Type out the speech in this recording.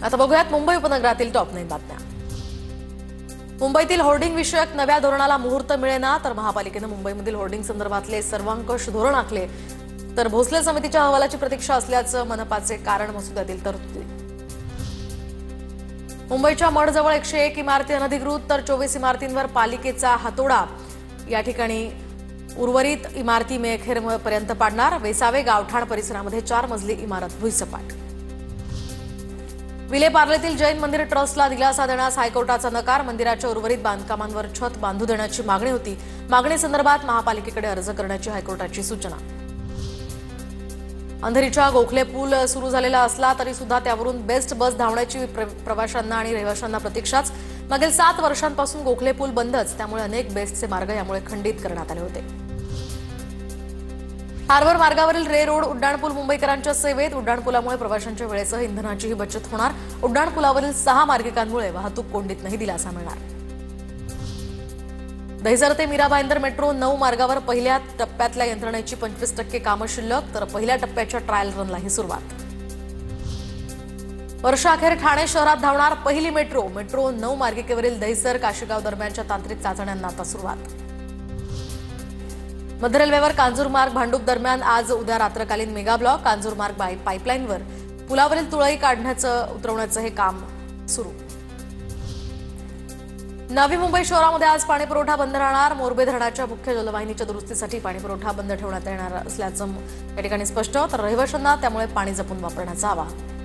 आता बघूयात मुंबई उपनगरातील टॉप 9 बातम्या। मुंबईतील होर्डिंग विषयक नव्या धोरणाला मुहूर्त मिळेना तर महापालिकेने मुंबईमधील होर्डिंग संदर्भातले सर्वांकष धोरण आखले तर भोसले समितीच्या अहवालाची प्रतीक्षा असल्याचं मनपाचे कारण मसुद्यातील तरतुदी। मुंबईच्या मडजवळ 101 इमारती अनधिकृत तर 24 इमारतींवर पालिकेचा हातोडा। या ठिकाणी उर्वरित इमारती मेखेरपर्यंत पाडणार। वेसावे गावठाण परिसरामध्ये 4 मजली इमारत भुईसपाट। विलेपार्लेतील जैन मंदिर ट्रस्टला दिलासा देण्यास हायकोर्टाचा नकार। मंदिराच्या उर्वरित बांधकामांवर छत बांधू देण्याची मागणी होती। मागणी संदर्भात महापालिकेकडे अर्ज करण्याची हायकोर्टाची सूचना। अंधेरीच्या गोखले पूल सुरू झालेला असला तरी सुद्धा त्यावरून बेस्ट बस धावण्याची प्रवाशांना आणि रहिवाशांना प्रतीक्षाच। मागील 7 वर्षांपासून गोखले पूल बंदच, त्यामुळे अनेक बेस्टचे मार्ग यामुळे खंडित करण्यात आले होते। हार्बर मार्गावरील रे रोड उड्डाणपूल मुंबईकरांच्या सेवेत। उड्डाणपुलामुळे प्रवाशांच्या वेळेसह इंधनाचीही बचत होणार। उड्डाणपुलावरील 6 मार्गिकांमुळे वाहतूक कोंडीतही दिलासा मिळणार। दहिसर ते मीरा भाईंदर मेट्रो 9 मार्गावर पहिल्या टप्प्यातल्या यंत्रणेची 25% कामं शिल्लक तर पहिल्या टप्प्याच्या ट्रायल रनलाही सुरुवात। वर्षाअखेर ठाणे शहरात धावणार पहिली मेट्रो। मेट्रो 9 मार्गिकेवरील दहिसर काशीगाव दरम्यानच्या तांत्रिक चाचण्यांना आता सुरुवात। मध्य रेल्वेवर कांजूरमार्ग भांडूप दरम्यान आज उद्या रात्रकालीन मेगा ब्लॉक। कांजूरमार्ग पाईपलाईनवर पुलावरील तुळई उतरवण्याचं हे काम सुरू। नवी मुंबई शहरामध्ये आज पाणीपुरवठा बंद राहणार। मोरबे धरणाच्या मुख्य जलवाहिनीच्या दुरुस्तीसाठी पाणीपुरवठा बंद ठेवण्यात येणार असल्याचं या ठिकाणी स्पष्ट, तर रहिवाशांना त्यामुळे पाणी जपून वापरण्याचं आवाहन।